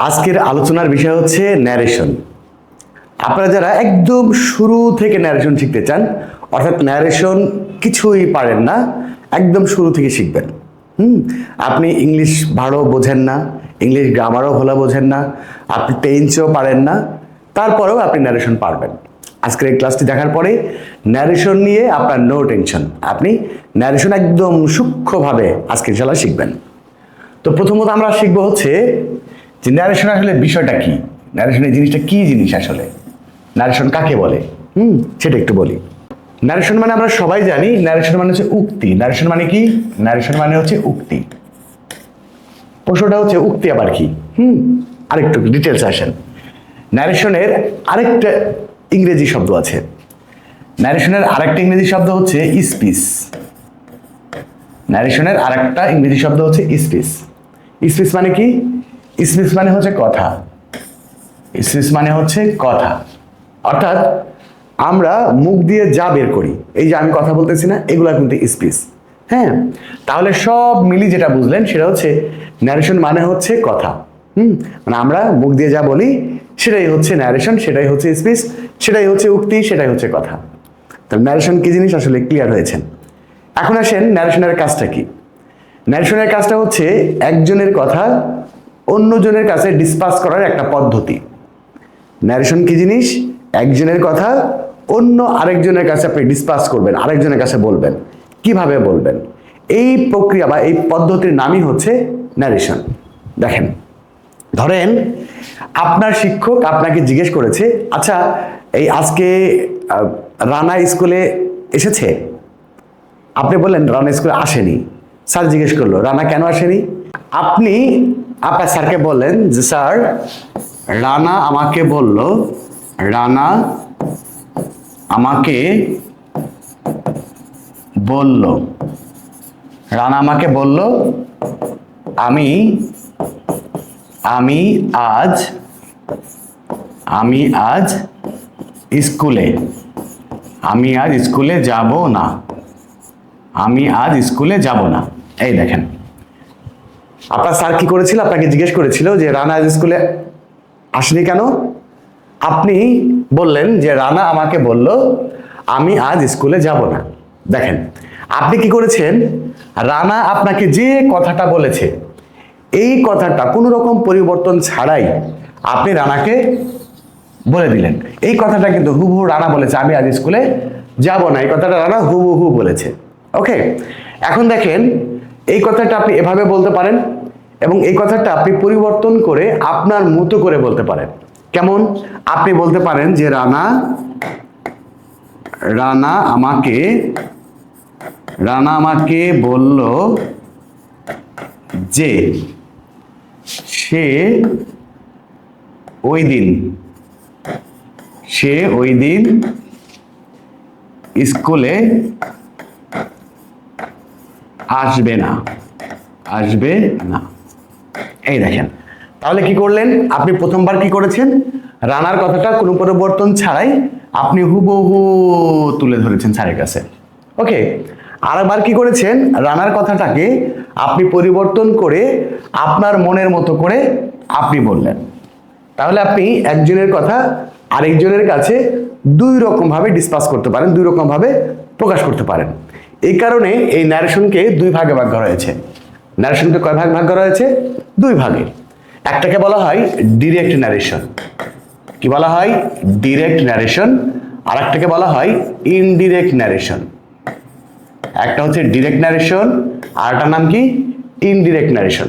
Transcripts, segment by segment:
আজকের আলোচনার বিষয় হচ্ছে ন্যারেশন। আপনারা যারা একদম শুরু থেকে ন্যারেশন শিখতে চান, অর্থাৎ ন্যারেশন কিছুই পারেন না, একদম শুরু থেকে শিখবেন। আপনি ইংলিশ ভালো বোঝেন না, ইংলিশ গ্রামারও ভালো বোঝেন না, আপনি টেন্সও পারেন না, তারপরেও আপনি ন্যারেশন পারবেন। আজকের এই ক্লাসটি দেখার পরে ন্যারেশন নিয়ে আপনার নো টেনশন, আপনি ন্যারেশন একদম সূক্ষ্মভাবে আজকে ইনশাআল্লাহ শিখবেন। তো প্রথমত আমরা শিখবো হচ্ছে যে ন্যারেশন আসলে বিষয়টা কি, ন্যারেশন এই জিনিসটা কি জিনিস, আসলে ন্যারেশন কাকে বলে সেটা একটু বলি। ন্যারেশন মানে আমরা সবাই জানি, ন্যারেশন মানে হচ্ছে উক্তি। ন্যারেশন মানে কি? ন্যারেশন মানে হচ্ছে উক্তি। প্রশ্নটা হচ্ছে উক্তি আবার কি? আরেকটু ডিটেলস আসেন। ন্যারেশনের আরেকটা ইংরেজি শব্দ আছে। ন্যারেশনের আরেকটা ইংরেজি শব্দ হচ্ছে স্পিচ। ন্যারেশনের আরেকটা ইংরেজি শব্দ হচ্ছে স্পিচ। স্পিচ মানে কি? স্পিচ মানে হচ্ছে কথা। স্পিচ মানে হচ্ছে কথা, অর্থাৎ আমরা মুখ দিয়ে যা বের করি, এই যে আমি কথা বলতেছি না, এগুলা কিন্তু স্পিচ। হ্যাঁ, তাহলে সব মিলি যেটা বুঝলেন সেটা হচ্ছে ন্যারেশন মানে হচ্ছে কথা। মানে আমরা মুখ দিয়ে যা বলি সেটাই হচ্ছে ন্যারেশন, সেটাই হচ্ছে স্পিচ, সেটাই হচ্ছে উক্তি, সেটাই হচ্ছে কথা। তাহলে ন্যারেশন কি জিনিস আসলে ক্লিয়ার হয়েছেন। এখন আসেন ন্যারেশনের কাজটা কি। ন্যারেশনের কাজটা হচ্ছে একজনের কথা অন্যজনের কাছে ডিসপাস করার একটা পদ্ধতি। ন্যারেশন কি জিনিস? একজনের কথা অন্য আরেকজনের কাছে আপনি ডিসপাস করবেন, আরেকজনের কাছে বলবেন। কিভাবে বলবেন? এই প্রক্রিয়া বা এই পদ্ধতির নামই হচ্ছে ন্যারেশন। দেখেন, ধরেন আপনার শিক্ষক আপনাকে জিজ্ঞেস করেছে, আচ্ছা এই আজকে রানা স্কুলে এসেছে? আপনি বললেন রানা স্কুলে আসেনি। স্যার জিজ্ঞেস করলো রানা কেন আসেনি? আপনি আপনার স্যারকে বললেন যে স্যার রানা আমাকে বলল, রানা আমাকে বলল, রানা আমাকে বলল আমি আমি আজ আমি আজ স্কুলে আমি আজ স্কুলে যাব না, আমি আজ স্কুলে যাব না। এই দেখেন, আপনার স্যার কি করেছিল? আপনাকে জিজ্ঞেস করেছিল যে রানা আজ স্কুলে আসেনি কেন? আপনি বললেন যে রানা আমাকে বলল আমি আজ স্কুলে যাব না। দেখেন, আপনি কি করেছেন? রানা আপনাকে যে কথাটা বলেছে, এই কথাটা কোনো রকম পরিবর্তন ছাড়াই আপনি রানাকে বলে দিলেন। এই কথাটা কিন্তু হুবহু রানা বলেছে আমি আজ স্কুলে যাব না, এই কথাটা রানা হুবহু বলেছে। ওকে, এখন দেখেন এই কথাটা আপনি এভাবে বলতে পারেন এবং এই কথাটা আপনি পরিবর্তন করে আপনার মতো করে বলতে পারেন। কেমন? আপনি বলতে পারেন যে রানা রানা আমাকে রানা আমাকে বলল যে সে ওই দিন স্কুলে আসবে না। এই দেখেন, তাহলে কি করলেন? আপনি প্রথমবার কি করেছেন? রানার কথাটা কোনো পরিবর্তন ছাড়াই আপনি হুবহু তুলে ধরেছেন স্যারের কাছে। ওকে, আরেকবার কি করেছেন? রানার কথাটাকে আপনি পরিবর্তন করে আপনার মনের মতো করে আপনি বললেন। তাহলে আপনি একজনের কথা আরেকজনের কাছে দুই রকম ভাবে ডিসপাস করতে পারেন, দুই রকম ভাবে প্রকাশ করতে পারেন। এই কারণে এই ন্যারেশনকে দুই ভাগে ভাগ করা হয়েছে। ন্যারেশনকে কয় ভাগ করা হয়েছে? দুই ভাগে। একটাকে বলা হয় ডিরেক্ট ন্যারেশন। কি বলা হয়? Direct narration. আর একটাকে বলা হয় ইনডিরেক্ট ন্যারেশন। একটা হচ্ছে ডিরেক্ট ন্যারেশন, আর একটার নাম কি? Indirect narration.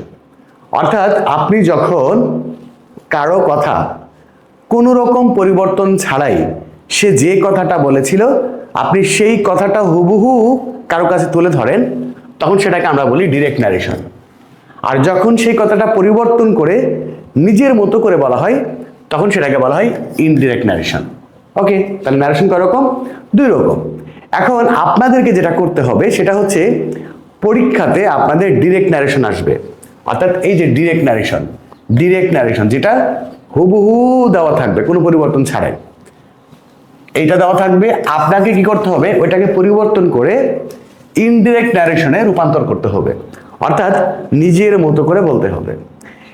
অর্থাৎ আপনি যখন কারো কথা কোনো রকম পরিবর্তন ছাড়াই সে যে কথাটা বলেছিল আপনি সেই কথাটা হুবহু কারো কাছে তুলে ধরেন, তখন সেটাকে আমরা বলি ডিরেক্ট ন্যারেশন। আর যখন সেই কথাটা পরিবর্তন করে নিজের মতো করে বলা হয়, তখন সেটাকে বলা হয় ইনডিরেক্ট ন্যারেশন। ওকে, তাহলে ন্যারেশন কয় রকম? দুই রকম। এখন আপনাদেরকে যেটা করতে হবে সেটা হচ্ছে পরীক্ষাতে আপনাদের ডিরেক্ট ন্যারেশন আসবে। অর্থাৎ এই যে ডিরেক্ট ন্যারেশন যেটা হুবহু দেওয়া থাকবে কোনো পরিবর্তন ছাড়াই, এইটা দেওয়া থাকবে। আপনাকে কি করতে হবে? ওইটাকে পরিবর্তন করে ইনডিরেক্ট ন্যারেশনে রূপান্তর করতে হবে, অর্থাৎ নিজের মতো করে বলতে হবে।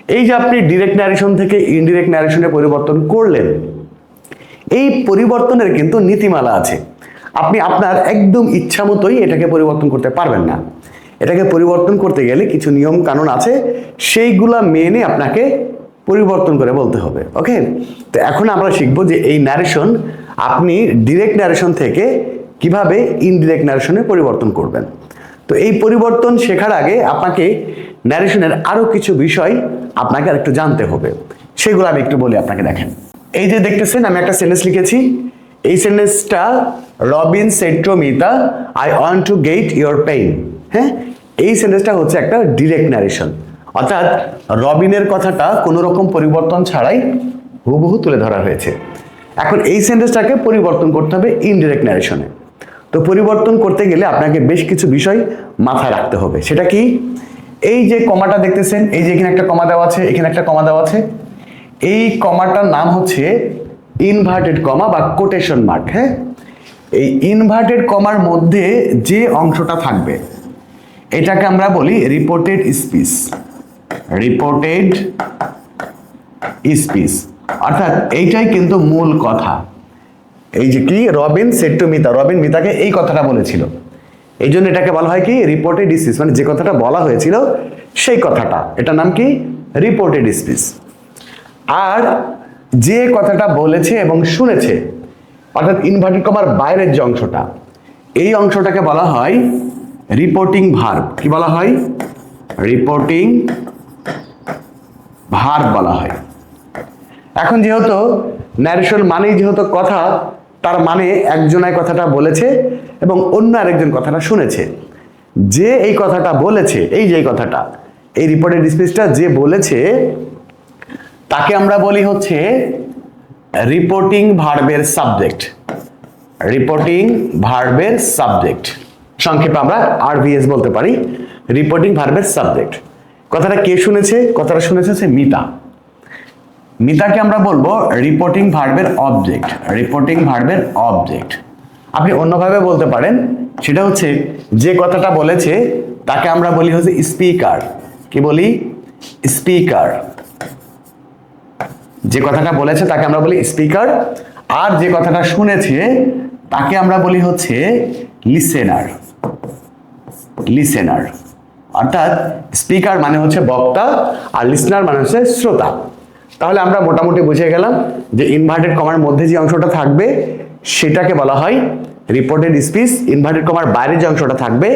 এই যে আপনি ডিরেক্ট ন্যারেশন থেকে ইনডিরেক্ট ন্যারেশনে পরিবর্তন করলেন, এই পরিবর্তনের কিন্তু নীতিমালা আছে। আপনি আপনার একদম ইচ্ছা মতোই এটাকে পরিবর্তন করতে পারবেন না। এটাকে পরিবর্তন করতে গেলে কিছু নিয়ম কানুন আছে, সেইগুলা মেনে আপনাকে পরিবর্তন করে বলতে হবে। ওকে, তো এখন আমরা শিখবো যে এই ন্যারেশন আপনি ডিরেক্ট ন্যারেশন থেকে কিভাবে ইনডিরেক্ট ন্যারেশনে পরিবর্তন করবেন। তো এই পরিবর্তন শেখার আগে আপনাকে ন্যারেশনের আরো কিছু বিষয় আপনাকে আরেকটু জানতে হবে, সেগুলো আমি একটু বলি আপনাকে। দেখেন, এই যে দেখতেছেন আমি একটা সেন্টেন্স লিখেছি, এই সেন্টেন্সটা Robin said to Mita I want to gate your pain. হ্যাঁ, এই সেন্টেন্সটা হচ্ছে একটা ডিরেক্ট ন্যারেশন, অর্থাৎ রবিনের কথাটা কোনো রকম পরিবর্তন ছাড়াই হুবহু তুলে ধরা হয়েছে। এখন এই সেন্টেন্সটাকে পরিবর্তন করতে হবে ইনডিরেক্ট ন্যারেশনে। তো পরিবর্তন করতে গেলে আপনাকে বেশ কিছু বিষয় মাথায় রাখতে হবে। সেটা কি? এই যে কমাটা দেখতেছেন, এই যে এখানে একটা কমা দেওয়া আছে, এখানে একটা কমা দেওয়া আছে, এই কমাটার নাম হচ্ছে ইনভার্টেড কমা বা কোটেশন মার্ক। হ্যাঁ, এই ইনভার্টেড কমার মধ্যে যে অংশটা থাকবে এটাকে আমরা বলি রিপোর্টেড স্পিচ। রিপোর্টেড স্পিচ অর্থাৎ এইটাই কিন্তু মূল কথা। এই যে কি, রবিন সেড টু মিতা, রবিন মিতাকে এই কথাটা বলেছিল, এই জন্য এটাকে বলা হয় কি রিপোর্টেড স্পিচ, মানে যে কথাটা বলা হয়েছিল সেই কথাটা, এটার নাম কি রিপোর্টেড স্পিচ। আর যে কথাটা বলেছে এবং শুনেছে অর্থাৎ ইনভার্টেড কমার বাইরের যে অংশটা, এই অংশটাকে বলা হয় রিপোর্টিং ভার্ব। কি বলা হয়? রিপোর্টিং ভার্ব বলা হয়। এখন যেহেতু ন্যারেশন মানেই যেহেতু কথা, তার মানে একজনের কথাটা বলেছে এবং অন্য আরেকজন কথাটা শুনেছে। যে এই কথাটা বলেছে, এই যে কথাটা, এই রিপোর্টেড স্পিচটা যে বলেছে তাকে আমরা বলি হচ্ছে রিপোর্টিং ভার্বের সাবজেক্ট। রিপোর্টিং ভার্বের সাবজেক্ট, সংক্ষেপে আমরা আরভিএস বলতে পারি, রিপোর্টিং ভার্বের সাবজেক্ট। কথাটা কে শুনেছে? কথাটা শুনেছে হচ্ছে মিতা। মিতাকে আমরা বলবো রিপোর্টিং ভার্বের অবজেক্ট। রিপোর্টিং ভার্বের অবজেক্ট আপনি অন্যভাবে বলতে পারেন, সেটা হচ্ছে যে কথাটা বলেছে তাকে আমরা বলি হচ্ছে স্পিকার। কি বলি? স্পিকার। যে কথাটা বলেছে তাকে আমরা বলি স্পিকার, আর যে কথাটা শুনেছে তাকে আমরা বলি হচ্ছে লিসেনার। লিসেনার অর্থাৎ স্পিকার মানে হচ্ছে বক্তা আর লিসেনার মানে হচ্ছে শ্রোতা। তাহলে আমরা মোটামুটি বুঝে গেলাম যে ইনভার্টেড কমার মধ্যে যে অংশটা থাকবে সেটাকে বলা হয় রিপোর্টেড স্পিচ, ইনভার্টেড কমার বাইরে যে অংশটা থাকবে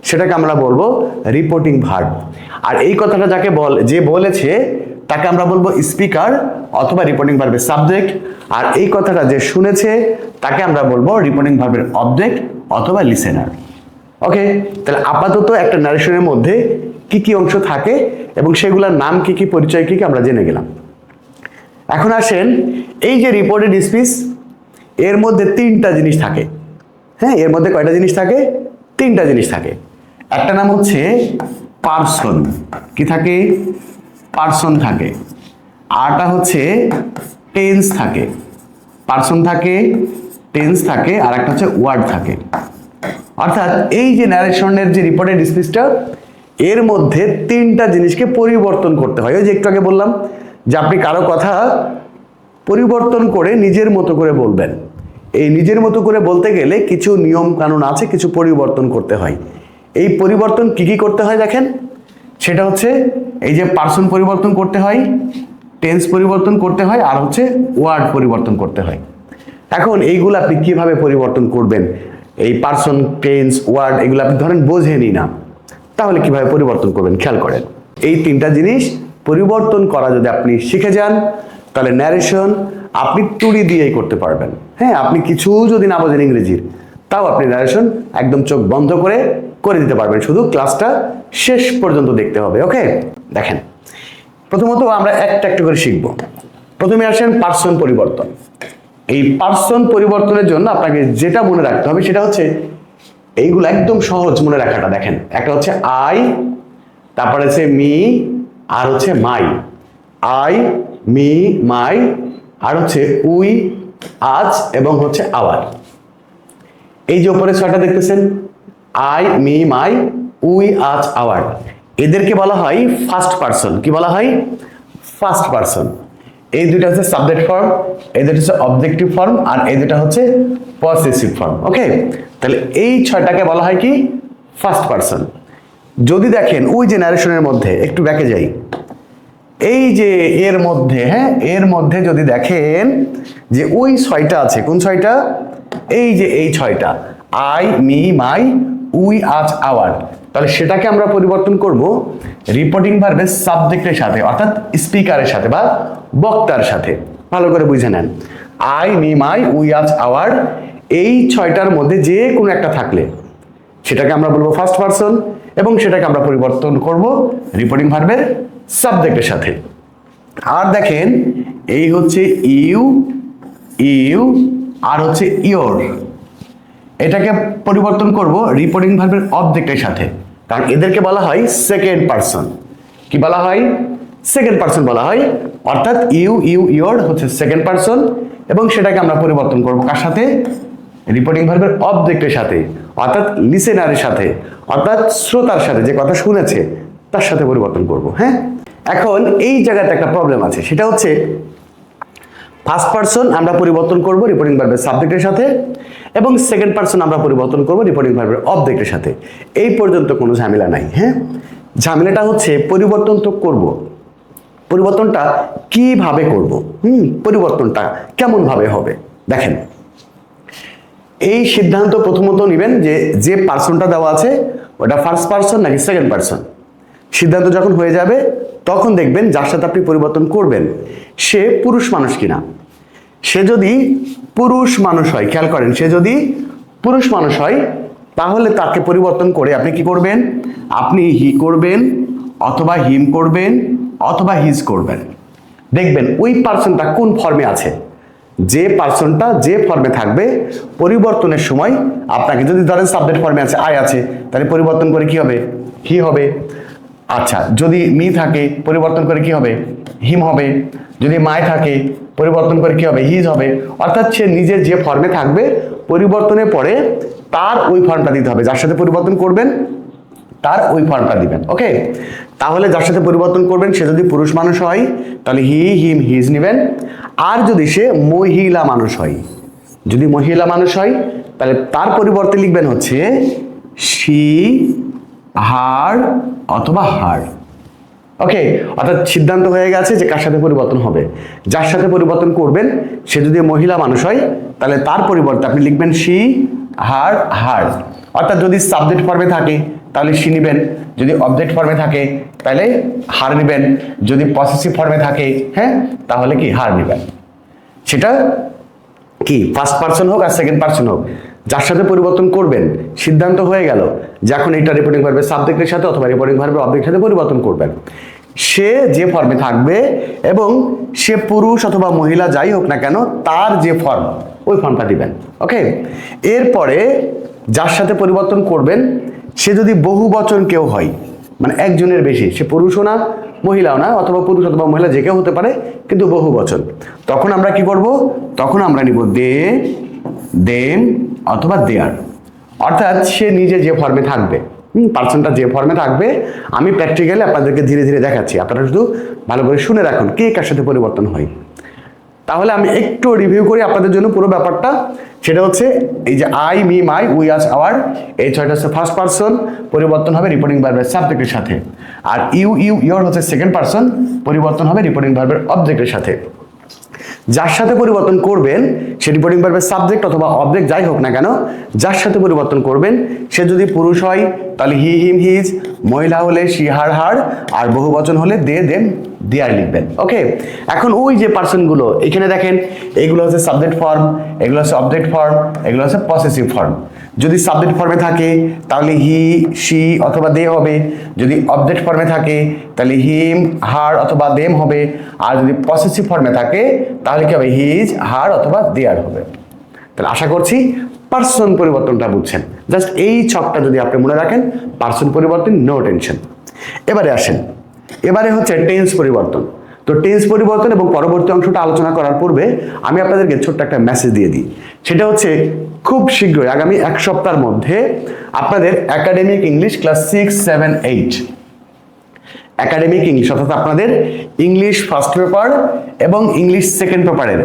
সেটাকে আমরা বলবো রিপোর্টিং ভার্ব। আর এই কথাটা যাকে যে বলেছে তাকে আমরা বলবো স্পিকার অথবা রিপোর্টিং ভার্বের সাবজেক্ট, আর এই কথাটা যে শুনেছে তাকে আমরা বলবো রিপোর্টিং ভার্বের অবজেক্ট অথবা লিসেনার। ওকে, তাহলে আপাতত একটা ন্যারেশনের মধ্যে কি কি অংশ থাকে এবং সেগুলোর নাম কি কি, পরিচয় কি কি আমরা জেনে গেলাম। এখন আসেন, এই যে রিপোর্টেড স্পিচ, এর মধ্যে তিনটা জিনিস থাকে। হ্যাঁ, এর মধ্যে কয়টা জিনিস থাকে? তিনটা জিনিস থাকে। একটা নাম হচ্ছে পার্সন। কি থাকে? পার্সন থাকে। আরটা হচ্ছে টেন্স থাকে। পার্সন থাকে, টেন্স থাকে, আর একটা হচ্ছে ওয়ার্ড থাকে। অর্থাৎ এই যে ন্যারেশনের যে রিপোর্টেড স্পিচটা, এর মধ্যে তিনটা জিনিসকে পরিবর্তন করতে হয়। ওই যে একটু আগে বললাম যে আপনি কারো কথা পরিবর্তন করে নিজের মতো করে বলবেন। এই নিজের মতো করে বলতে গেলে কিছু নিয়ম কানুন আছে, কিছু পরিবর্তন করতে হয়। এই পরিবর্তন কি কি করতে হয় দেখেন, সেটা হচ্ছে এই যে পার্সন পরিবর্তন করতে হয়, টেন্স পরিবর্তন করতে হয়, আর হচ্ছে ওয়ার্ড পরিবর্তন করতে হয়। এখন এইগুলো আপনি কিভাবে পরিবর্তন করবেন? এই পার্সন, টেন্স, ওয়ার্ড এগুলো আপনি ধরেন বোঝেনই না, তাহলে কিভাবে পরিবর্তন করবেন? খেয়াল করেন, এই তিনটা জিনিস পরিবর্তন করা যদি আপনি শিখে যান তাহলে ন্যারেশন আপনি টুরি দিয়েই করতে পারবেন। হ্যাঁ, আপনি কিছু যদি না বোঝেন ইংরেজির, তাও আপনি ন্যারেশন একদম চোখ বন্ধ করে দিতে পারবেন, শুধু ক্লাসটা শেষ পর্যন্ত দেখতে হবে। ওকে, দেখেন, প্রথমত আমরা একটা একটা করে শিখব। প্রথমে আসেন পার্সন পরিবর্তন। এই পার্সন পরিবর্তনের জন্য আপনাকে যেটা মনে রাখতে হবে সেটা হচ্ছে এইগুলো একদম সহজ মনে রাখাটা। দেখেন, একটা হচ্ছে আই, তারপরে হচ্ছে মি, আর হচ্ছে মাই। আই, মি, মাই, আর হচ্ছে উই, আজ এবং হচ্ছে আওয়ার। এই যে উপরে ছয়টা দেখতেছেন, আই, মি, মাই, উই, আজ, আওয়ার, এদেরকে বলা হয় ফার্স্ট পার্সন। কি বলা হয়? First person. এই দুইটা হচ্ছে সাবজেক্ট ফর্ম, এই দুটো হচ্ছে অবজেক্টিভ ফর্ম, আর এই দুটো হচ্ছে পসেসিভ ফর্ম। ওকে, তাহলে এই ছয়টাকে বলা হয় কি ফার্স্ট পারসন। যদি দেখেন ওই যে ন্যারেশনের মধ্যে একটু ব্যাকে যাই, এই যে এর মধ্যে, হ্যাঁ এর মধ্যে যদি দেখেন যে ওই ছয়টা আছে, কোন ছয়টা? এই যে এই ছয়টা, আই, মি, মাই, উই, আজ, আওয়ার, তাহলে সেটাকে আমরা পরিবর্তন করব রিপোর্টিং ভার্বের সাবজেক্টের সাথে, অর্থাৎ স্পিকারের সাথে বা বক্তার সাথে। ভালো করে বুঝে নেন, আই, মি, মাই, উই, আজ, আওয়ার, এই ছয়টার মধ্যে যে কোনো একটা থাকলে সেটাকে আমরা বলবো ফার্স্ট পারসন, এবং সেটাকে আমরা পরিবর্তন করব রিপোর্টিং ভার্বের সাবজেক্টের সাথে। আর দেখেন এই হচ্ছে ইউ, ইউ, আর হচ্ছে ইয়োর, এটাকে পরিবর্তন করব রিপোর্টিং ভার্বের অবজেক্টের সাথে, কারণ এদেরকে বলা হয় সেকেন্ড পারসন। কি বলা হয়? সেকেন্ড পারসন বলা হয়, অর্থাৎ ইউ, ইউ, ইয়োর হচ্ছে সেকেন্ড পারসন, এবং সেটাকে আমরা পরিবর্তন করব কার সাথে? রিপোর্টিং ভার্বের অবজেক্টের সাথে, অর্থাৎ লিসেনারের সাথে, অর্থাৎ শ্রোতার সাথে, যে কথা শুনেছে তার সাথে পরিবর্তন করব। হ্যাঁ, এখন এই জায়গাতে একটা প্রবলেম আছে, সেটা হচ্ছে ফার্স্ট পারসন আমরা পরিবর্তন করব রিপোর্টিং ভার্বের সাবজেক্টের সাথে, এবং সেকেন্ড পারসন আমরা পরিবর্তন করব রিপোর্টিং ভার্বের অবজেক্টের সাথে। এই পর্যন্ত কোনো ঝামেলা নাই। হ্যাঁ, ঝামেলাটা হচ্ছে পরিবর্তন তো করব, পরিবর্তনটা কিভাবে করব, পরিবর্তনটা কেমন ভাবে হবে। দেখেন, এই সিদ্ধান্ত প্রথমত নেবেন যে যে পারসনটা দেওয়া আছে ওটা ফার্স্ট পারসন নাকি সেকেন্ড পারসন। সিদ্ধান্ত যখন হয়ে যাবে তখন দেখবেন যার সাথে আপনি পরিবর্তন করবেন সে পুরুষ মানুষ কিনা। সে যদি পুরুষ মানুষ হয়, খেয়াল করেন, সে যদি পুরুষ মানুষ হয় তাহলে তাকে পরিবর্তন করে আপনি কি করবেন? আপনি হি করবেন, অথবা হিম করবেন, অথবা হিজ করবেন। দেখবেন ওই পারসনটা কোন ফর্মে আছে। যে পারসনটা যে ফর্মে থাকবে পরিবর্তনের সময় আপনাকে, যদি ধরেন সাবজেক্ট ফর্মে আছে, আই আছে, তাহলে পরিবর্তন করে কি হবে? হি হবে। আচ্ছা, যদি মি থাকে পরিবর্তন করে কি হবে? হিম হবে। যদি মাই থাকে পরিবর্তন করে কি হবে? হিজ হবে। অর্থাৎ সে নিজের যে ফর্মে থাকবে পরিবর্তনের পরে তার ওই ফর্মটা দিতে হবে, যার সাথে পরিবর্তন করবেন তার ওই ফর্মটা দিবেন। ওকে, তাহলে যার সাথে পরিবর্তন করবেন সে যদি পুরুষ মানুষ হয় তাহলে হি, হিম, হিজ নেবেন। আর যদি সে মহিলা মানুষ হয়, যদি মহিলা মানুষ হয় তাহলে তার পরিবর্তে লিখবেন হচ্ছে শি, হার, অথবা হার। ওকে, অর্থাৎ সিদ্ধান্ত হয়ে গেছে যে কার সাথে পরিবর্তন হবে। যার সাথে পরিবর্তন করবেন সে যদি মহিলা মানুষ হয় তাহলে তার পরিবর্তে আপনি লিখবেন শি, হার, হার। অর্থাৎ যদি সাবজেক্ট ফর্মে থাকে তাহলে শি নেবেন, যদি অবজেক্ট ফর্মে থাকে তাহলে হার নেবেন, যদি পসেসিভ ফর্মে থাকে হ্যাঁ তাহলে কি হার নেবেন। সেটা কি ফার্স্ট পারসন হোক আর সেকেন্ড পারসন হোক, যার সাথে পরিবর্তন করবেন সিদ্ধান্ত হয়ে গেল যে এখন এটা রিপোর্টিং ভার্বের সাবজেক্টের সাথে অথবা রিপোর্টিং ভার্বের অবজেক্টের সাথে পরিবর্তন করবেন, সে যে ফর্মে থাকবে এবং সে পুরুষ অথবা মহিলা যাই হোক না কেন তার যে ফর্ম ওই ফর্মটা দিবেন। ওকে, এরপরে যার সাথে পরিবর্তন করবেন সে যদি বহু বচন কেউ হয়, মানে একজনের বেশি, সে পুরুষও না মহিলাও না, অথবা পুরুষ অথবা মহিলা যে কেউ হতে পারে কিন্তু বহু বচন, তখন আমরা কি করব? তখন আমরা নিব দে, দেম, অথবা দেয়ার। অর্থাৎ সে নিজে যে ফর্মে থাকবে, পার্সনটা যে ফর্মে থাকবে, আমি প্র্যাকটিক্যালি আপনাদেরকে ধীরে ধীরে দেখাচ্ছি, আপনারা শুধু ভালো করে শুনে রাখুন কে কার সাথে পরিবর্তন হয়। তাহলে আমি একটু রিভিউ করি আপনাদের জন্য পুরো ব্যাপারটা। সেটা হচ্ছে এই যে I, me, my, we, us, our, এই ছয়টা হচ্ছে ফার্স্ট পারসন, পরিবর্তন হবে রিপোর্টিং ভার্বের সাবজেক্টের সাথে। আর ইউ, ইউ, ইয়োর হচ্ছে সেকেন্ড পারসন, পরিবর্তন হবে রিপোর্টিং ভার্বের অবজেক্টের সাথে। যার সাথে পরিবর্তন করবেন সে রিপোর্টিং ভার্বের সাবজেক্ট অথবা অবজেক্ট যাই হোক না কেন, যার সাথে পরিবর্তন করবেন সে যদি পুরুষ হয় তাহলে হি, হিম, হিজ, মহিলা হলে শি, হার, হার, আর বহু বচন হলে দে, দেম, দেয়ার লিখবেন। ওকে, এখন ওই যে পার্সনগুলো এখানে দেখেন, এগুলো হচ্ছে সাবজেক্ট ফর্ম, এগুলো হচ্ছে অবজেক্ট ফর্ম, এগুলো হচ্ছে পসেসিভ ফর্ম। যদি সাবজেক্ট ফর্মে থাকে তাহলে হি, শি, অথবা দে হবে। যদি অবজেক্ট ফর্মে থাকে তাহলে হিম, হার, অথবা দেম হবে। আর যদি পসেসিভ ফর্মে থাকে তাহলে কি হবে? হিজ, হার, অথবা দেয়ার হবে। তাহলে আশা করছি পার্সন পরিবর্তনটা বুঝছেন। জাস্ট এই ছকটা যদি আপনি মনে রাখেন, পার্সন পরিবর্তন, নো টেনশন। এবারে আসেন, এবারে হচ্ছে টেন্স পরিবর্তন। তো টেন্স পরিবর্তন এবং পরবর্তী অংশটা আলোচনা করার পূর্বে আমি আপনাদেরকে ছোট্ট একটা মেসেজ দিয়ে দিই। সেটা হচ্ছে খুব শীঘ্রই আগামী এক সপ্তাহের মধ্যে আপনাদের academic English class 6, 7, 8 academic English অর্থাৎ আপনাদের ইংলিশ ফার্স্ট পেপার এবং ইংলিশ সেকেন্ড পেপারের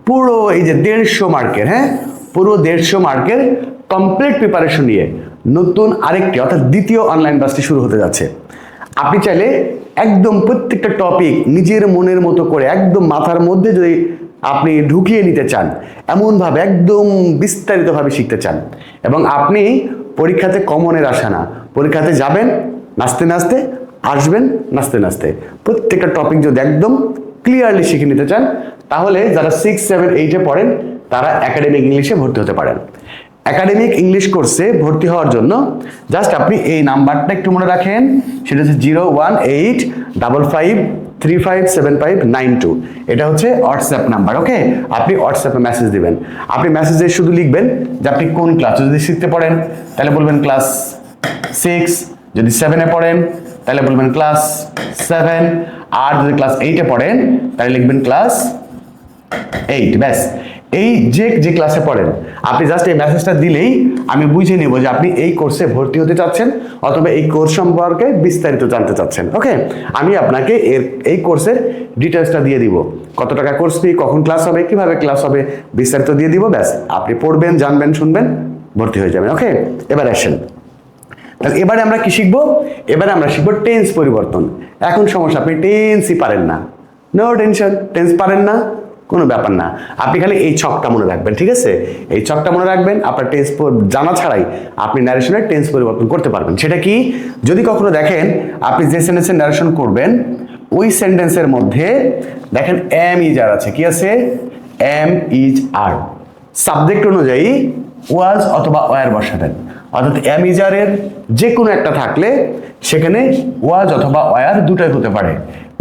পুরো এই যে 150 মার্কের, হ্যাঁ, পুরো 150 মার্কের কমপ্লিট প্রিপারেশন নিয়ে নতুন আরেকটি অর্থাৎ দ্বিতীয় অনলাইন ব্যাচটি শুরু হতে যাচ্ছে। আপনি চাইলে একদম প্রত্যেকটা টপিক নিজের মনের মতো করে একদম মাথার মধ্যে যদি আপনি ঢুকিয়ে নিতে চান, এমনভাবে একদম বিস্তারিতভাবে শিখতে চান, এবং আপনি পরীক্ষাতে কমনের আশা না, পরীক্ষাতে যাবেন নাচতে নাচতে, আসবেন নাচতে নাচতে, প্রত্যেকটা টপিক যদি একদম ক্লিয়ারলি শিখে নিতে চান, তাহলে যারা 6, 7, 8-এ পড়েন তারা একাডেমিক ইংলিশে ভর্তি হতে পারেন। একাডেমিক ইংলিশ কোর্সে ভর্তি হওয়ার জন্য জাস্ট আপনি এই নাম্বারটা একটু মনে রাখেন, সেটা হচ্ছে 01855357592। এটা হচ্ছে হোয়াটসঅ্যাপ নাম্বার। ওকে, আপনি হোয়াটসঅ্যাপে মেসেজ দিবেন। আপনি মেসেজে শুধু লিখবেন যে আপনি কোন ক্লাস, যদি শিখতে পড়েন তাহলে বলবেন ক্লাস 6, যদি 7-এ পড়েন তাহলে বলবেন ক্লাস 7, আর যদি ক্লাস 8-এ পড়েন তাহলে লিখবেন ক্লাস 8। ব্যাস, এই যে ক্লাসে পড়েন আপনি জাস্ট এই মেসেজটা দিলেই আমি বুঝে নেব যে আপনি এই কোর্সে ভর্তি হতে চাচ্ছেন অথবা এই কোর্স সম্পর্কে বিস্তারিত জানতে চাচ্ছেন। ওকে, আমি আপনাকে এই কোর্সের ডিটেলসটা দিয়ে দিব, কত টাকা কোর্স ফি, কখন ক্লাস হবে, কিভাবে ক্লাস হবে, বিস্তারিত দিয়ে দিব। ব্যাস, আপনি পড়বেন, জানবেন, শুনবেন, ভর্তি হয়ে যাবেন। ওকে, এবার আসেন, তাহলে এবারে আমরা কি শিখবো? এবারে আমরা শিখবো টেন্স পরিবর্তন। এখন সমস্যা, আপনি টেন্সই পারেন না, নো টেনশন, টেন্স পারেন না, কোনো ব্যাপার না, আপনি খালি এই ছকটা মনে রাখবেন, ঠিক আছে? এই ছকটা মনে রাখবেন, আপনার টেন্স জানা ছাড়াই আপনি ন্যারেশনের টেন্স পরিবর্তন করতে পারবেন। সেটা কি? যদি কখনো দেখেন আপনি যে সেন্টেন্সের ন্যারেশন করবেন ওই সেন্টেন্সের মধ্যে দেখেন এম ইজ আর আছে, কি আছে? এম ইজ আর, সাবজেক্ট অনুযায়ী ওয়াজ অথবা ওয়ার বসাবেন, অর্থাৎ এম ইজ আর এর যে কোনো একটা থাকলে সেখানে ওয়াজ অথবা ওয়ার দুটাই হতে পারে।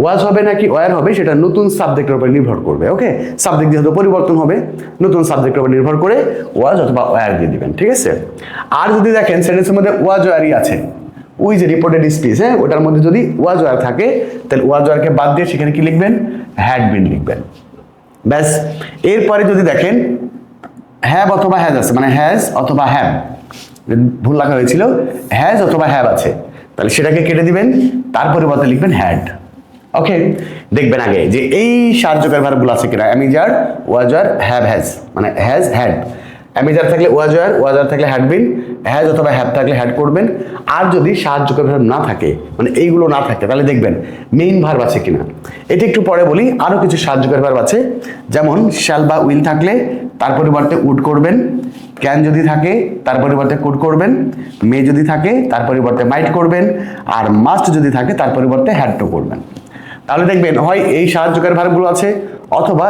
ওয়াজ হবে নাকি ওয়ার হবে সেটা নতুন সাবজেক্টের উপর নির্ভর করবে। ওকে, সাবজেক্ট যেহেতু পরিবর্তন হবে, নতুন সাবজেক্টের উপর নির্ভর করে ওয়াজ অথবা ওয়ার দিয়ে দিবেন, ঠিক আছে? আর যদি দেখেন সেন্টেন্সের মধ্যে ওয়াজ ওয়ারই আছে, ওই যে রিপোর্টেড স্পিচ, হ্যাঁ, ওটার মধ্যে যদি ওয়াজ ওয়ার থাকে তাহলে ওয়াজ ওয়ারকে বাদ দিয়ে সেখানে কি লিখবেন? হ্যাড বিন লিখবেন। ব্যাস, এরপরে যদি দেখেন হ্যাভ অথবা হ্যাজ আছে, মানে হ্যাজ অথবা হ্যাভ, ভুল লেখা হয়েছিল, হ্যাজ অথবা হ্যাভ আছে, তাহলে সেটাকে কেটে দিবেন, তার পরিবর্তে লিখবেন হ্যাড। ওকে, দেখবেন আগে যে এই সাহায্যকারী ভার্বগুলো আছে কিনা, অ্যামিজার, ওয়াজার, হ্যাভ, হ্যাজ, মানে হ্যাজ, হ্যাড। অ্যামিজার থাকলে ওয়াজার, ওয়াজার থাকলে হ্যাড বিন, হ্যাজ অথবা হ্যাভ থাকলে হ্যাড করবেন। আর যদি সাহায্যকারী ভার্ব না থাকে, মানে এইগুলো না থাকে, তাহলে দেখবেন মেইন ভার্ব আছে কিনা। এটা একটু পরে বলি, আরো কিছু সাহায্যকারী ভার্ব আছে, যেমন শ্যাল বা উইল থাকলে তার পরিবর্তে উড করবেন, ক্যান যদি থাকে তার পরিবর্তে কুড করবেন, মে যদি থাকে তার পরিবর্তে মাইট করবেন, আর মাস্ট যদি থাকে তার পরিবর্তে হ্যাড টু করবেন। তাহলে দেখবেন হয় এই সাহায্যকারী ভার্বগুলো আছে অথবা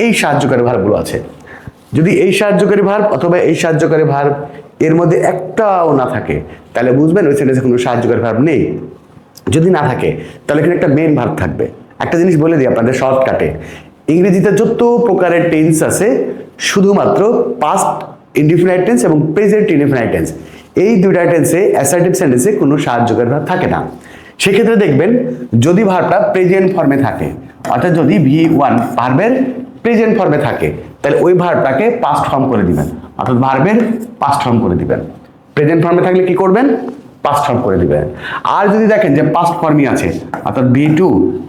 এই সাহায্যকারী ভার্বগুলো আছে। যদি এই সাহায্যকারী ভার্ব অথবা এই সাহায্যকারী ভার্ব এর মধ্যে একটাও না থাকে তাহলে বুঝবেন ওই সেন্টেন্সে কোনো সাহায্যকারী ভার্ব নেই। যদি না থাকে তাহলে এখানে একটা মেইন ভার্ব থাকবে। একটা জিনিস বলে দিই আপনাদের শর্টকাটে, ইংরেজিতে যত প্রকারের টেন্স আছে শুধুমাত্র পাস্ট ইনডিফিনাইট টেন্স এবং প্রেজেন্ট ইনডিফিনাইট টেন্স, এই দুইটা টেন্সে অ্যাসার্টিভ সেন্টেন্সে কোনো সাহায্যকারী ভার্ব থাকে না। সেক্ষেত্রে দেখবেন যদি ভার্বটা প্রেজেন্ট ফর্মে থাকে, অর্থাৎ যদি V1 ভার্বের প্রেজেন্ট ফর্মে থাকে তাহলে ওই ভার্বটাকে পাস্ট ফর্ম করে দিবেন, অর্থাৎ ভার্বের পাস্ট ফর্ম করে দিবেন। প্রেজেন্ট ফর্মে থাকলে কি করবেন? পাস্ট ফর্ম করে দিবেন। আর যদি দেখেন যে পাস্ট ফর্মই আছে, অর্থাৎ V2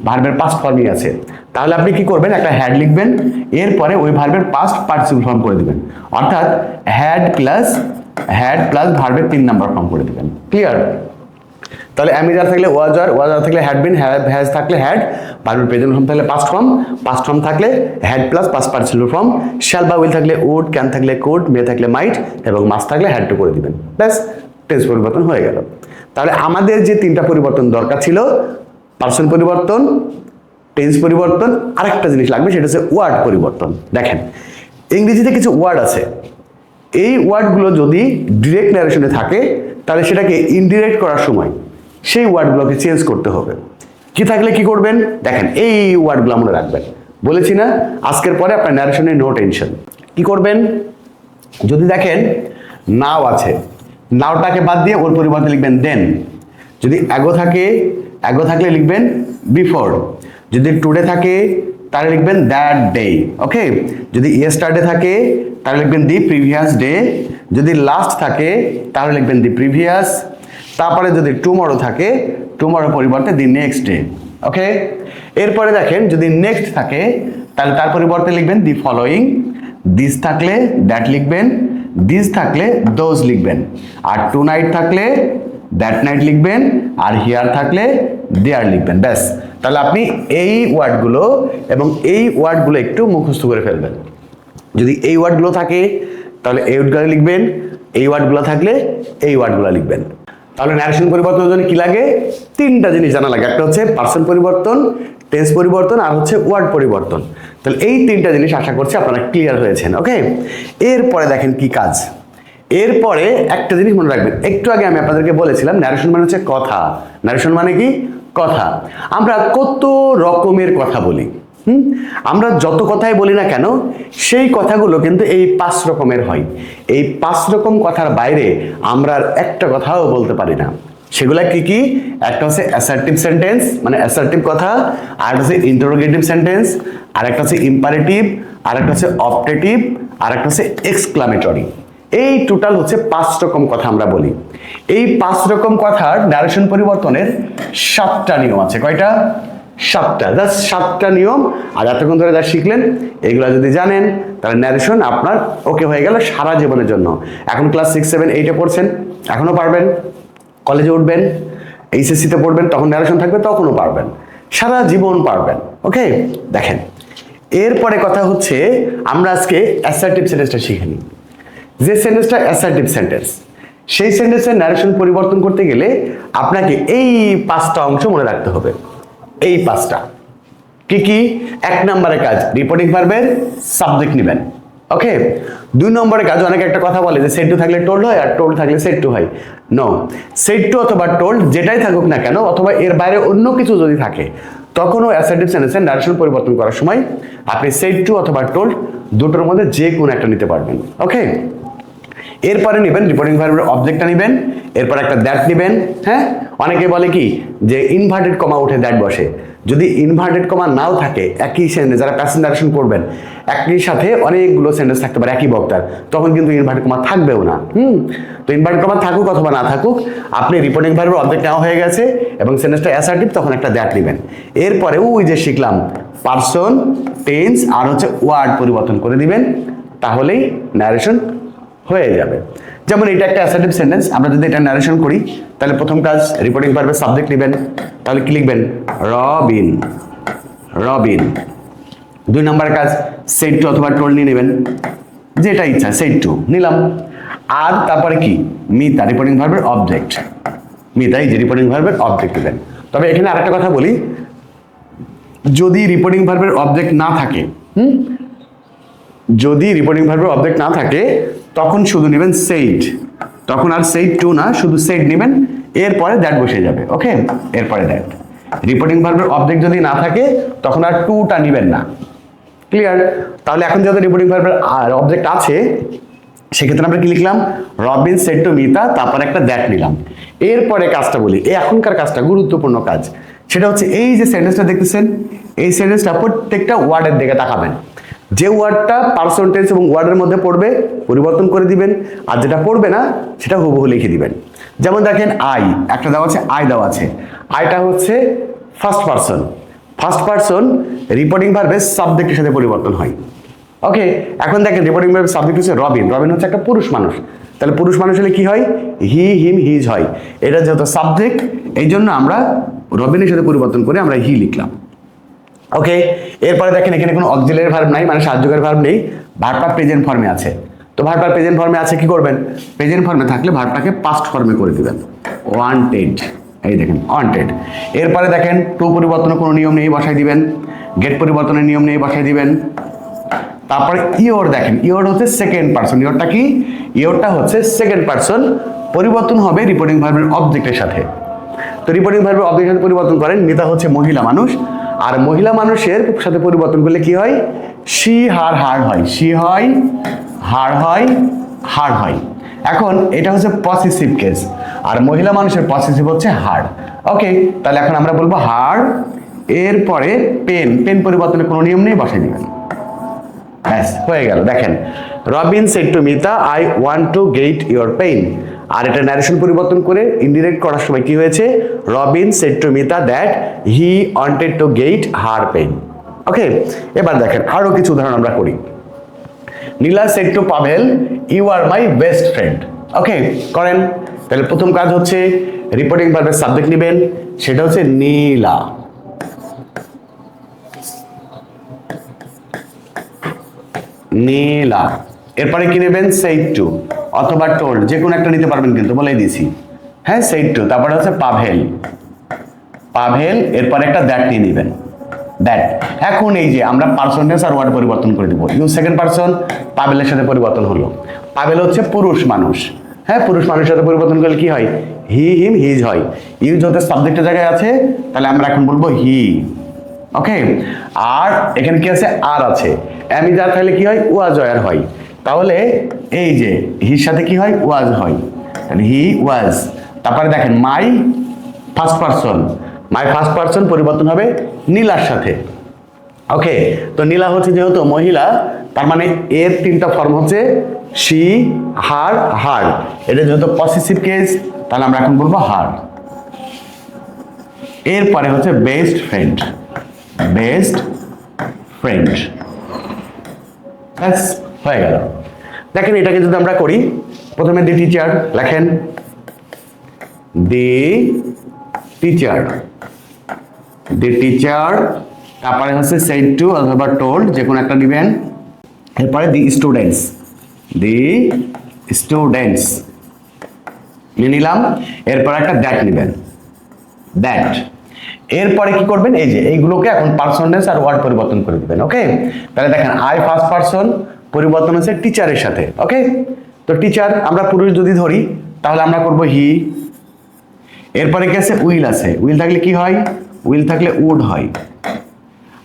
ভার্বের পাস্ট ফর্মই আছে, তাহলে আপনি কি করবেন? একটা হ্যাড লিখবেন, এরপরে ওই ভার্বের পাস্ট পার্টিসিপল ফর্ম করে দিবেন, অর্থাৎ হ্যাড প্লাস ভার্বের 3 নাম্বার ফর্ম করে দিবেন। ক্লিয়ার? তাহলে অ্যামিজার থাকলে ওয়াজার, ওয়াজার থাকলে হ্যাড বিন, হ্যাজ থাকলে হ্যাড, ভার্বের প্রেজেন্ট ফর্ম থাকলে পাস্ট ফর্ম থাকলে had plus past participle form, shall বা উইল থাকলে উড, ক্যান থাকলে কুড, মে থাকলে মাইট এবং মাস্ট থাকলে হ্যাড টু করে দিবেন। ব্যাস, টেন্স পরিবর্তন হয়ে গেল। তাহলে আমাদের যে 3টা পরিবর্তন দরকার ছিল, পার্সন পরিবর্তন, টেন্স পরিবর্তন, আরেকটা জিনিস লাগবে সেটা হচ্ছে ওয়ার্ড পরিবর্তন। দেখেন ইংরেজিতে কিছু ওয়ার্ড আছে, এই ওয়ার্ডগুলো যদি ডিরেক্ট ন্যারেশনে থাকে তাহলে সেটাকে ইনডিরেক্ট করার সময় সেই ওয়ার্ডগুলোকে চেঞ্জ করতে হবে। কি থাকলে কি করবেন? দেখেন এই ওয়ার্ডগুলো মনে রাখবেন, বলেছি না আজকের পরে আপনার ন্যারেশনে নো টেনশন। কি করবেন? যদি দেখেন নাও আছে, নাওটাকে বাদ দিয়ে ওর পরিবর্তে লিখবেন দেন। যদি অ্যাগো থাকে, অ্যাগো থাকলে লিখবেন বিফোর। যদি টুডে থাকে তাহলে লিখবেন দ্যাট ডে। ওকে, যদি ইয়েস্টারডে থাকে তাহলে লিখবেন দি প্রিভিয়াস ডে। যদি লাস্ট থাকে তাহলে লিখবেন দি প্রিভিয়াস। তারপরে যদি টুমরো থাকে টুমরো পরিবর্তে দি নেক্সট ডে। ওকে, এরপরে দেখেন যদি নেক্সট থাকে তাহলে তার পরিবর্তে লিখবেন দি ফলোয়িং, দিস থাকলে দ্যাট লিখবেন, দিস থাকলে দোজ লিখবেন, আর টু নাইট থাকলে দ্যাট নাইট লিখবেন, আর হিয়ার থাকলে দেয়ার লিখবেন। ব্যাস, তাহলে আপনি এই ওয়ার্ডগুলো এবং এই ওয়ার্ডগুলো একটু মুখস্থ করে ফেলবেন। যদি এই ওয়ার্ডগুলো থাকে তাহলে এই ওয়ার্ডগুলো লিখবেন, এই ওয়ার্ডগুলো থাকলে এই ওয়ার্ডগুলো লিখবেন। তাহলে ন্যারেশন পরিবর্তনের জন্য কি লাগে? তিনটা জিনিস জানা লাগে, একটা হচ্ছে পার্সন পরিবর্তন, টেন্স পরিবর্তন, আর হচ্ছে ওয়ার্ড পরিবর্তন। তাহলে এই তিনটা জিনিস আশা করছি আপনারা ক্লিয়ার হয়েছেন। ওকে, এরপরে দেখেন কি কাজ। এরপরে একটা জিনিস মনে রাখবেন, একটু আগে আমি আপনাদেরকে বলেছিলাম ন্যারেশন মানে হচ্ছে কথা। ন্যারেশন মানে কি? কথা। আমরা কত রকমের কথা বলি, আমরা যত কথাই বলি না কেন সেই কথাগুলো কিন্তু এই 5 রকমের হয়। এই 5 রকম কথার বাইরে আমরা আর একটা কথাও বলতে পারি না। সেগুলা কি কি? একটা হচ্ছে অ্যাসার্টিভ সেন্টেন্স, মানে অ্যাসার্টিভ কথা, আর একটা হচ্ছে ইন্টারোগেটিভ সেন্টেন্স, আর একটা হচ্ছে ইম্পারেটিভ, আর একটা হচ্ছে অপটেটিভ, আর একটা হচ্ছে এক্সক্লামেটরি। এই টোটাল হচ্ছে 5 রকম কথা আমরা বলি। এই 5 রকম কথার ন্যারেশন পরিবর্তনের 7টা নিয়ম আছে। কয়টা? 7টা। জাস্ট 7টা নিয়ম। আর এতক্ষণ ধরে যা শিখলেন এগুলো যদি জানেন তাহলে ন্যারেশন আপনার ওকে হয়ে গেল সারা জীবনের জন্য। এখন ক্লাস 6, 7, 8-এ পড়ছেন, এখনো পারবেন। কলেজে উঠবেন, এইচএসসিতে পড়বেন, তখন ন্যারেশন থাকবে, তখনও পারবেন, সারা জীবন পারবেন। ওকে, দেখেন এরপরে কথা হচ্ছে আমরা আজকে অ্যাসার্টিভ সেন্টেন্সটা শিখে নিই। যে সেন্টেন্সটা অ্যাসার্টিভ সেন্টেন্স, সেই সেন্টেন্সের ন্যারেশন পরিবর্তন করতে গেলে আপনাকে এই 5টা অংশ মনে রাখতে হবে। এই 5টা কি কি? 1 নম্বরের কাজ রিপোর্টিং ভার্বের সাবজেক্ট নেবেন। ওকে, 2 নম্বরের কাজ, অনেকে একটা কথা বলে যে সেড টু থাকলে টোল্ড হয় আর টোল্ড থাকলে সেড টু হয়। নো, সেড টু অথবা টোল্ড যেটাই থাকুক না কেন, অথবা এর বাইরে অন্য কিছু যদি থাকে, তখনও অ্যাসার্টিভ সেন্টেন্সের ন্যারেশন পরিবর্তন করার সময় আপনি সেড টু অথবা টোল্ড দুটোর মধ্যে যে কোনো একটা নিতে পারবেন। ওকে, এরপরে নেবেন রিপোর্টিং ভার্বের অবজেক্টটা নেবেন, এরপর একটা দ্যাট নেবেন। হ্যাঁ, অনেকে বলে কি যে ইনভার্টেড কমা উঠে দ্যাট বসে। যদি ইনভার্টেড কমা নাও থাকে, একই সেন্টেন্স যারা প্যাসিভ ন্যারেশন করবেন একই সাথে অনেকগুলো সেন্টেন্স থাকতে পারে একই বক্তার, তখন কিন্তু ইনভার্টেড কমা থাকবেও না। তো ইনভার্টেড কমা থাকুক অথবা না থাকুক, আপনি রিপোর্টিং ভার্বের অবজেক্ট নেওয়া হয়ে গেছে এবং সেন্টেন্সটা অ্যাসার্টিভ, তখন একটা দ্যাট নেবেন। এরপরে ওই যে শিখলাম পার্সন, টেন্স আর হচ্ছে ওয়ার্ড পরিবর্তন করে দিবেন, তাহলেই ন্যারেশন হয়ে যাবে। যেমন এটা একটা অ্যাসার্টিভ সেন্টেন্স, আমরা যদি এটা ন্যারেশন করি তাহলে প্রথম কাজ রিপোর্টিং ভার্বের সাবজেক্ট নেবেন, তাহলে কি লিখবেন? রবিন, রবিন। 2 নম্বর কাজ সেড টু অথবা টোল্ড নিয়ে নেবেন, যেটা ইচ্ছা সেড টু নিলাম। আর তারপরে কি? মিতা, রিপোর্টিং ভার্বের অবজেক্ট। মিতা, এই যে রিপোর্টিং ভার্বের অবজেক্ট নেবেন। তবে এখানে আরেকটা কথা বলি, যদি রিপোর্টিং ভার্বের অবজেক্ট না থাকে, যদি রিপোর্টিং ভার্বের অবজেক্ট না থাকে তখন শুধু নেবেন সেইড, তখন আর সেইড টু না, শুধু সেইড নেবেন, এরপরে দ্যাট বসে যাবে। ওকে, এরপরে দ্যাট। রিপোর্টিং ভার্বের অবজেক্ট যদি না থাকে তখন আর টুটা নেবেন না। ক্লিয়ার? তাহলে এখন যত রিপোর্টিং ভার্বের অবজেক্ট আছে সেক্ষেত্রে আমরা কি লিখলাম? রবিন সেড টু মিতা, তারপর একটা দ্যাট নিলাম। এরপরে কাজটা বলি, এই এখনকার কাজটা গুরুত্বপূর্ণ কাজ, সেটা হচ্ছে এই যে সেন্টেন্সটা দেখতেছেন, এই সেন্টেন্সটা প্রত্যেকটা ওয়ার্ডের দিকে তাকাবেন। যে ওয়ার্ডটা পার্সন, টেন্স এবং ওয়ার্ডের মধ্যে পড়বে পরিবর্তন করে দিবেন, আর যেটা পড়বে না সেটা হুবহু লিখে দিবেন। যেমন দেখেন আই একটা দেওয়া আছে, আই দেওয়া আছে, আইটা হচ্ছে first person. First person reporting ভার্বের সাবজেক্টের সাথে পরিবর্তন হয়। ওকে, এখন দেখেন রিপোর্টিং ভার্বের সাবজেক্ট হচ্ছে রবিন, রবিন হচ্ছে একটা পুরুষ মানুষ, তাহলে পুরুষ মানুষ হলে কি হয়? হি, হিম, হিজ হয়। এটা যেহেতু সাবজেক্ট এই জন্য আমরা রবিনের সাথে পরিবর্তন করে আমরা হি লিখলাম। ওকে, এরপরে দেখেন এখানে কোনো অক্সিলারি ভার্ব নাই, মানে সাহায্যকারী ভার্ব নেই, ভার্বটা প্রেজেন্ট ফর্মে আছে। তো ভার্বটা প্রেজেন্ট ফর্মে আছে, কি করবেন? প্রেজেন্ট ফর্মে থাকলে ভার্বটাকে পাস্ট ফর্মে করে দিবেন, ওয়ান্টেড। এই দেখেন ওয়ান্টেড। এরপরে দেখেন টু পরিবর্তনের কোনো নিয়ম নেই, বসাই দিবেন। গেট পরিবর্তনের নিয়ম নেই, বসাই দিবেন। তারপরে ইওর দেখেন, ইওর হচ্ছে সেকেন্ড পার্সন। ইওরটা কি? ইওরটা হচ্ছে সেকেন্ড পার্সন, পরিবর্তন হবে রিপোর্টিং ভার্বের অবজেক্টের সাথে। তো রিপোর্টিং ভার্বের অবজেক্টের সাথে পরিবর্তন করেন, মিতা হচ্ছে মহিলা মানুষ, আর মহিলা মানুষের সাথে পরিবর্তন করলে কি হয়? শি, হার, হার হয়, শি হয়, হার হয়, হার হয়। এখন এটা হচ্ছে পসেসিভ কেস, আর মহিলা মানুষের পসেসিভ হচ্ছে হার। ওকে, তাহলে এখন আমরা বলবো হার, এরপরে পেন, পেন পরিবর্তনের কোনো নিয়ম নেই, বসাই দিবেন। ব্যাস হয়ে গেল। দেখেন Robin said to Mita, I want to get your pen, আর এটা ন্যারেশন পরিবর্তন করে ইনডিরেক্ট করার সময় কি হয়েছে, Robin said to Mita that he wanted to get her pen. Okay, এবার দেখেন আরো কিছু উদাহরণ আমরা করি। Nila said to Pavel you are my best friend. Okay, করেন। তাহলে প্রথম কাজ হচ্ছে রিপোর্টিং ভার্বের সাবজেক্ট নেবেন, সেটা হচ্ছে নীলা। নীলা, এরপরে কি নেবেন, সেড টু অথবা টোল্ড, যে কোনো একটা নিতে পারবেন কিন্তু বলে দিয়েছি। হ্যাঁ, সেড টু, তারপরে হচ্ছে পাভেল। পাভেল, এরপরে একটা দ্যাট নিয়ে নেবেন, দ্যাট। এখন এই যে আমরা পার্সন টেন্স আর ওয়ার্ড পরিবর্তন করে দিব। ইউ সেকেন্ড পার্সন, পাভেলের সাথে পরিবর্তন হলো। পাভেল হচ্ছে পুরুষ মানুষ। হ্যাঁ, পুরুষ মানুষের সাথে পরিবর্তন করলে কি হয়, হি হিম হিজ হয়। ইউ যদি সাবজেক্টের জায়গায় আছে তাহলে আমরা এখন বলবো হি। ওকে, আর এখানে কি আছে, আর আছে। আমি যা থাকলে কি হয়, ওয়াজ ওয়ার হয়। তাহলে এই যে হির সাথে কি হয়, ওয়াজ হয়, তাহলে হি ওয়াজ। তারপরে দেখেন my first person, my first person পরিবর্তন হবে নীলার সাথে। ওকে, তো নীলা হচ্ছে যেহেতু মহিলা, তার মানে এর তিনটা ফর্ম হচ্ছে শি, হার, হার। এটা যেহেতু পসেসিভ কেস, তাহলে আমরা এখন বলবো হার। এরপরে হচ্ছে বেস্ট ফ্রেন্ড, বেস্ট ফ্রেন্ড। ব্যাস হয়ে গেল। দেখেন এটাকে যদি আমরা করি, প্রথমে দি টিচার লেখেন, দি টিচার, দি টিচার, তারপরে হচ্ছে সেড টু অথবা টোল্ড, যে কোনো একটা নেবেন। এরপরে দি স্টুডেন্টস, দি স্টুডেন্টস নিয়ে নিলাম। এরপর একটা দ্যাট নেবেন, দ্যাট। এরপরে কি করবেন, এই যে এইগুলোকে এখন পার্সন টেন্স আর ওয়ার্ড পরিবর্তন করে দিবেন। ওকে, তাহলে দেখেন আই ফার্স্ট পার্সন পরিবর্তন হচ্ছে টিচারের সাথে। ওকে, তো টিচার আমরা পুরুষ যদি ধরি তাহলে আমরা করব হি। এরপরে কি আছে, উইল আছে। উইল থাকলে কি হয়, উইল থাকলে উড হয়।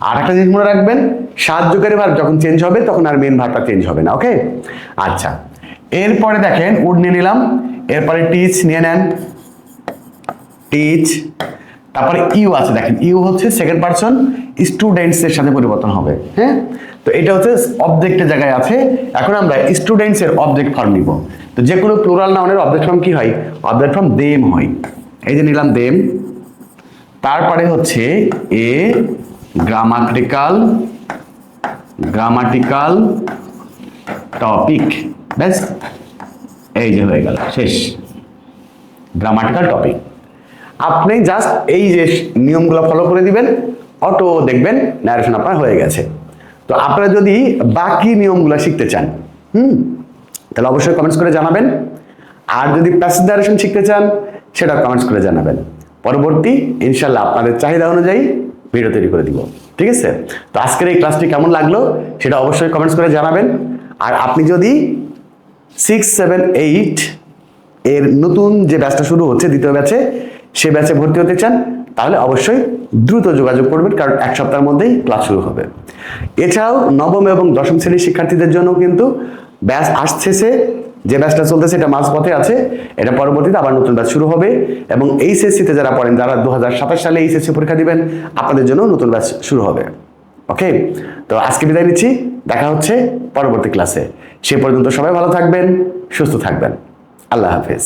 আর একটা জিনিস মনে রাখবেন, সাহায্যকারী ভার্ব যখন চেঞ্জ হবে তখন আর মেন ভার্বটা চেঞ্জ হবে না। ওকে, আচ্ছা। এরপরে দেখেন উড নিয়ে নিলাম, এরপরে টিচ নিয়ে নেন, টিচ। তারপরে ইউ আছে, দেখেন ইউ হচ্ছে সেকেন্ড পার্সন, স্টুডেন্টস এর সাথে পরিবর্তন হবে। হ্যাঁ, তো এটা হচ্ছে অবজেক্টের জায়গায় আছে। এখন আমরা স্টুডেন্টস এর অবজেক্ট ফর্ম নিব। তো যে কোনো প্লুরাল নাউনের অবজেক্ট ফর্ম কি হয়, অবজেক্ট ফর্ম দেম হয়। এই যে নিলাম দেম। তারপরে হচ্ছে এ গ্রামাটিক্যাল, গ্রামাটিক্যাল টপিক। ব্যাস, এই যে হয়ে গেল, শেষ। Grammatical topic. আপনি জাস্ট এই যে নিয়মগুলো ফলো করে দিবেন, অটো দেখবেন ন্যারেশন আপনার হয়ে গেছে। তো আপনারা যদি বাকি নিয়মগুলো শিখতে চান, তাহলে অবশ্যই কমেন্টস করে জানাবেন। আর যদি প্যাসিভ ন্যারেশন শিখতে চান, সেটা কমেন্টস করে জানাবেন। পরবর্তী ইনশাল্লাহ আপনাদের চাহিদা অনুযায়ী ভিডিও তৈরি করে দিব। ঠিক আছে, তো আজকের এই ক্লাসটি কেমন লাগলো সেটা অবশ্যই কমেন্টস করে জানাবেন। আর আপনি যদি 6, 7, 8 এর নতুন যে ব্যাচটা শুরু হচ্ছে, দ্বিতীয় ব্যাচে, সে ব্যাচে ভর্তি হতে চান, তাহলে অবশ্যই দ্রুত যোগাযোগ করবেন, কারণ এক সপ্তাহের মধ্যেই ক্লাস শুরু হবে। এছাড়াও নবম এবং দশম শ্রেণীর শিক্ষার্থীদের জন্য কিন্তু ব্যাচ আসছে, যে ব্যাচটা চলতেছে এটা মাঝপথে আছে, এটা পরবর্তীতে আবার নতুন ব্যাচ শুরু হবে। এবং এইচএসসিতে যারা পড়েন, যারা 2027 সালে এইচএসসি পরীক্ষা দিবেন, আপনাদের জন্য নতুন ব্যাচ শুরু হবে। ওকে, তো আজকে বিদায় নিচ্ছি, দেখা হচ্ছে পরবর্তী ক্লাসে। সে পর্যন্ত সবাই ভালো থাকবেন, সুস্থ থাকবেন। আল্লাহ হাফেজ।